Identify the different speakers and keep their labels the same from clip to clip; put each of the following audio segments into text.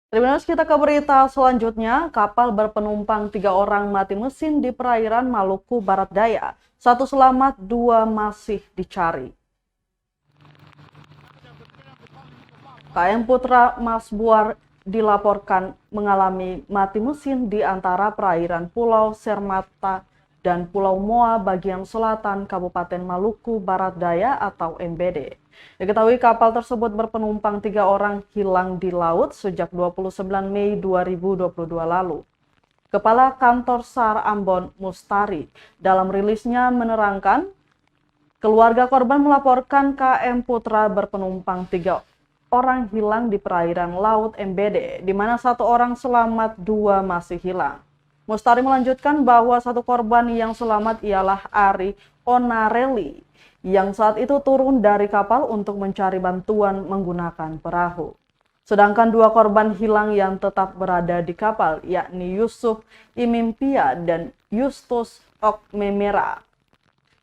Speaker 1: Terima kasih, kita ke berita selanjutnya. Kapal berpenumpang 3 orang mati mesin di perairan Maluku Barat Daya. 1 selamat, 2 masih dicari. KM Putra Masbuar dilaporkan mengalami mati mesin di antara perairan Pulau Sermata dan Pulau Moa bagian selatan Kabupaten Maluku Barat Daya atau MBD. Diketahui kapal tersebut berpenumpang 3 orang hilang di laut sejak 29 Mei 2022 lalu. Kepala Kantor SAR Ambon Mustari dalam rilisnya menerangkan, keluarga korban melaporkan KM Putra berpenumpang 3 orang hilang di perairan laut MBD, di mana 1 orang selamat, 2 masih hilang. Mustari melanjutkan bahwa 1 korban yang selamat ialah Ari Onarelli, yang saat itu turun dari kapal untuk mencari bantuan menggunakan perahu. Sedangkan 2 korban hilang yang tetap berada di kapal, yakni Yusuf Imimpia dan Justus Okmemera.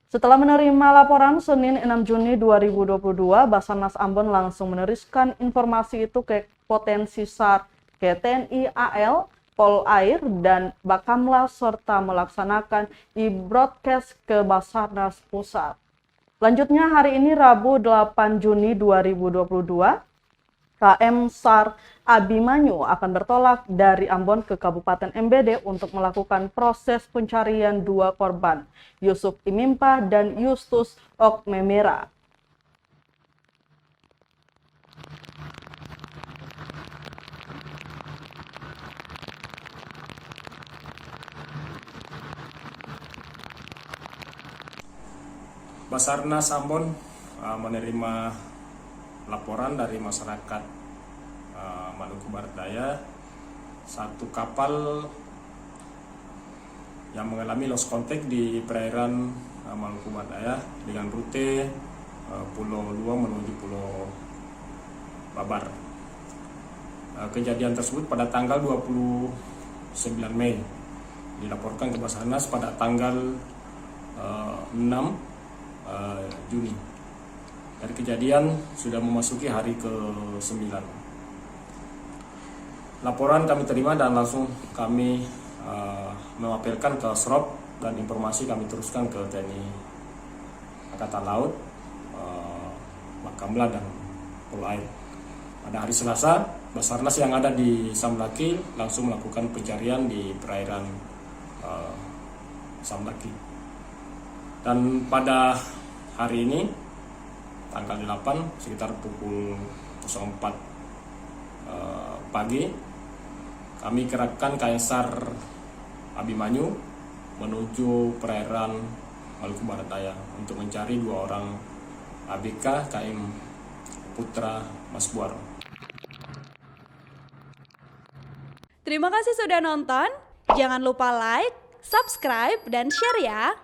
Speaker 1: Setelah menerima laporan Senin 6 Juni 2022, Basarnas Ambon langsung meneruskan informasi itu ke Potensi SAR, ke TNI AL, Polair, dan Bakamla serta melaksanakan e-broadcast ke Basarnas Pusat. Selanjutnya hari ini Rabu 8 Juni 2022, KM SAR Abimanyu akan bertolak dari Ambon ke Kabupaten MBD untuk melakukan proses pencarian 2 korban, Yusuf Imimpa dan Justus Okmemera.
Speaker 2: Basarnas Ambon menerima laporan dari masyarakat Maluku Barat Daya, 1 kapal yang mengalami lost contact di perairan Maluku Barat Daya dengan rute Pulau Luang menuju Pulau Babar. Kejadian tersebut pada tanggal 29 Mei, dilaporkan ke Basarnas pada tanggal 6 Juni. Dari kejadian sudah memasuki hari ke-9. Laporan kami terima dan langsung kami mewakilkan ke SROP dan informasi kami teruskan ke TNI Angkatan Laut, Bakamla dan Polair. Pada hari Selasa, Basarnas yang ada di Samlaki langsung melakukan pencarian di perairan Samlaki. Dan pada hari ini, tanggal 8, sekitar pukul 04 pagi, kami kerahkan KM SAR Abimanyu menuju perairan Maluku Barat Daya untuk mencari 2 orang ABK KM Putra Masbuar.
Speaker 3: Terima kasih sudah nonton. Jangan lupa like, subscribe, dan share ya.